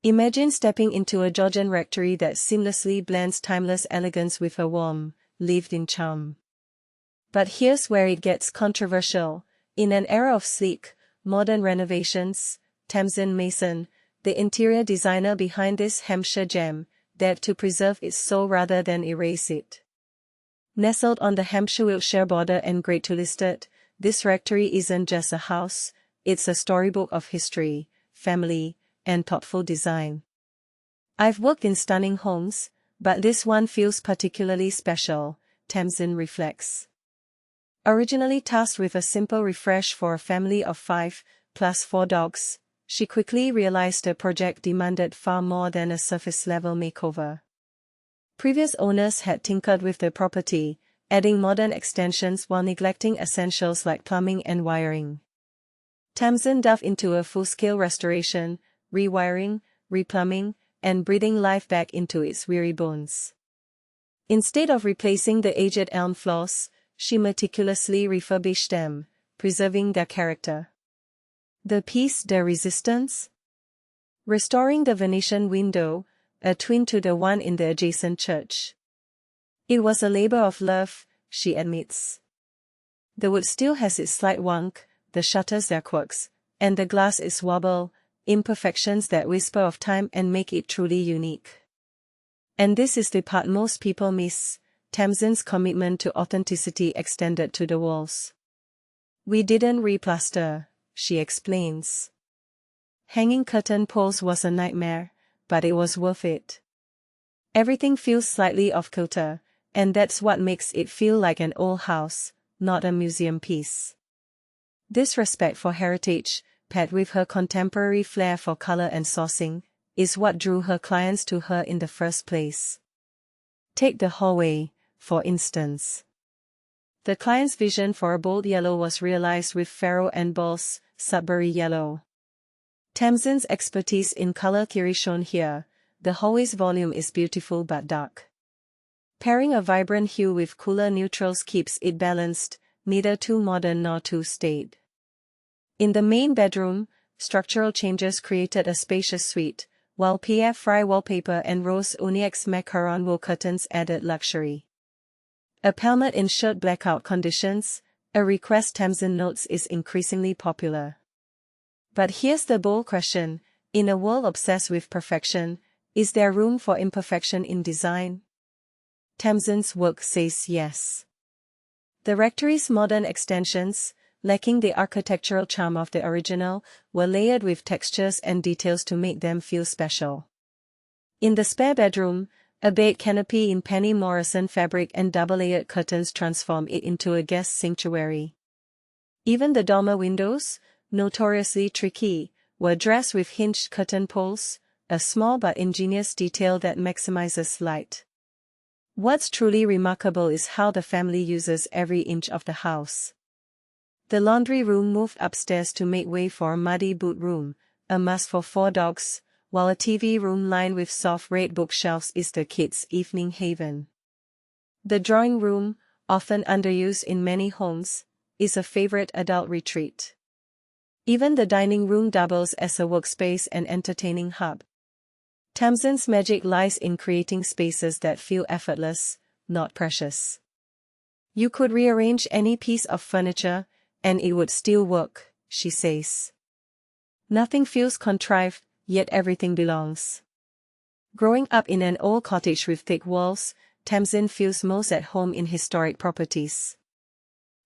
Imagine stepping into a Georgian rectory that seamlessly blends timeless elegance with a warm, lived-in charm. But here's where it gets controversial. In an era of sleek, modern renovations, Tamsyn Mason, the interior designer behind this Hampshire gem, dared to preserve its soul rather than erase it. Nestled on the Hampshire-Wiltshire border and Grade-II-listed, this rectory isn't just a house, it's a storybook of history, family, and thoughtful design. I've worked in stunning homes, but this one feels particularly special, Tamsyn reflects. Originally tasked with a simple refresh for a family of 5, plus 4 dogs, she quickly realized the project demanded far more than a surface-level makeover. Previous owners had tinkered with the property, adding modern extensions while neglecting essentials like plumbing and wiring. Tamsyn dove into a full-scale restoration, rewiring, replumbing, and breathing life back into its weary bones. Instead of replacing the aged elm floors, she meticulously refurbished them, preserving their character. The piece de resistance? Restoring the Venetian window, a twin to the one in the adjacent church. It was a labor of love, she admits. The wood still has its slight wonk, the shutters their quirks, and the glass its wobble, imperfections that whisper of time and make it truly unique. And this is the part most people miss, Tamsyn's commitment to authenticity extended to the walls. We didn't replaster, she explains. Hanging curtain poles was a nightmare, but it was worth it. Everything feels slightly off-kilter, and that's what makes it feel like an old house, not a museum piece. This respect for heritage, paired with her contemporary flair for color and sourcing, is what drew her clients to her in the first place. Take the hallway, for instance. The client's vision for a bold yellow was realized with Farrow and Ball's Sudbury yellow. Tamsyn's expertise in color theory shown here. The hallway's volume is beautiful but dark. Pairing a vibrant hue with cooler neutrals keeps it balanced, neither too modern nor too staid. In the main bedroom, structural changes created a spacious suite, while Pierre Frey wallpaper and rose onyx macaron wool curtains added luxury. A pelmet ensured blackout conditions, a request Tamsyn notes is increasingly popular. But here's the bold question, in a world obsessed with perfection, is there room for imperfection in design? Tamsyn's work says yes. The rectory's modern extensions, lacking the architectural charm of the original, were layered with textures and details to make them feel special. In the spare bedroom, a bed canopy in Penny Morrison fabric and double-layered curtains transform it into a guest sanctuary. Even the dormer windows, notoriously tricky, were dressed with hinged curtain poles, a small but ingenious detail that maximizes light. What's truly remarkable is how the family uses every inch of the house. The laundry room moved upstairs to make way for a muddy boot room, a must for 4 dogs, while a TV room lined with soft red bookshelves is the kids' evening haven. The drawing room, often underused in many homes, is a favorite adult retreat. Even the dining room doubles as a workspace and entertaining hub. Tamsyn's magic lies in creating spaces that feel effortless, not precious. You could rearrange any piece of furniture, and it would still work, she says. Nothing feels contrived, yet everything belongs. Growing up in an old cottage with thick walls, Tamsyn feels most at home in historic properties.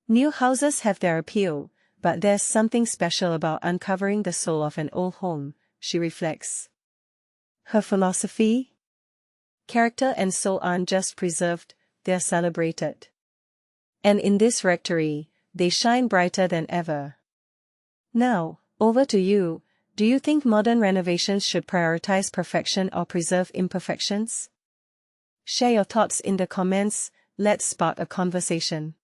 New houses have their appeal, but there's something special about uncovering the soul of an old home, she reflects. Her philosophy? Character and soul aren't just preserved, they're celebrated. And in this rectory, they shine brighter than ever. Now, over to you. Do you think modern renovations should prioritize perfection or preserve imperfections? Share your thoughts in the comments, let's spark a conversation.